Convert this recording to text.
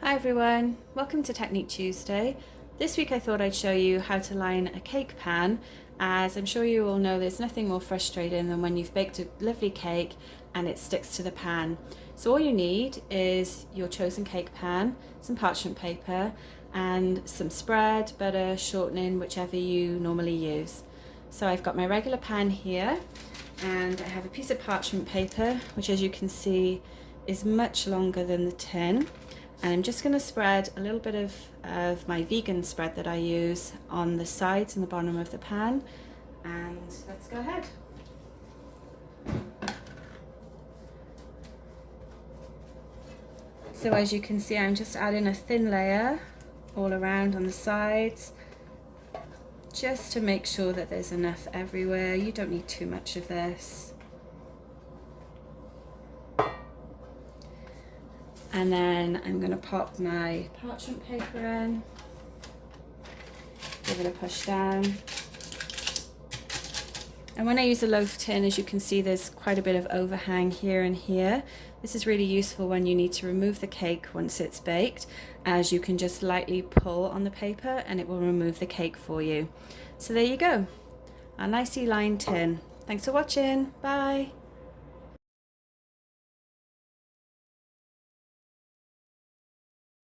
Hi everyone, welcome to Technique Tuesday. This week I thought I'd show you how to line a cake pan, as I'm sure you all know there's nothing more frustrating than when you've baked a lovely cake and it sticks to the pan. So all you need is your chosen cake pan, some parchment paper and some spread, butter, shortening, whichever you normally use. So I've got my regular pan here and I have a piece of parchment paper which, as you can see, is much longer than the tin. And I'm just going to spread a little bit of my vegan spread that I use on the sides and the bottom of the pan. And let's go ahead. So as you can see, I'm just adding a thin layer all around on the sides, just to make sure that there's enough everywhere. You don't need too much of this. And then I'm going to pop my parchment paper in, give it a push down. And when I use a loaf tin, as you can see, there's quite a bit of overhang here and here. This is really useful when you need to remove the cake once it's baked, as you can just lightly pull on the paper and it will remove the cake for you. So there you go, a nicely lined tin. Thanks for watching, bye.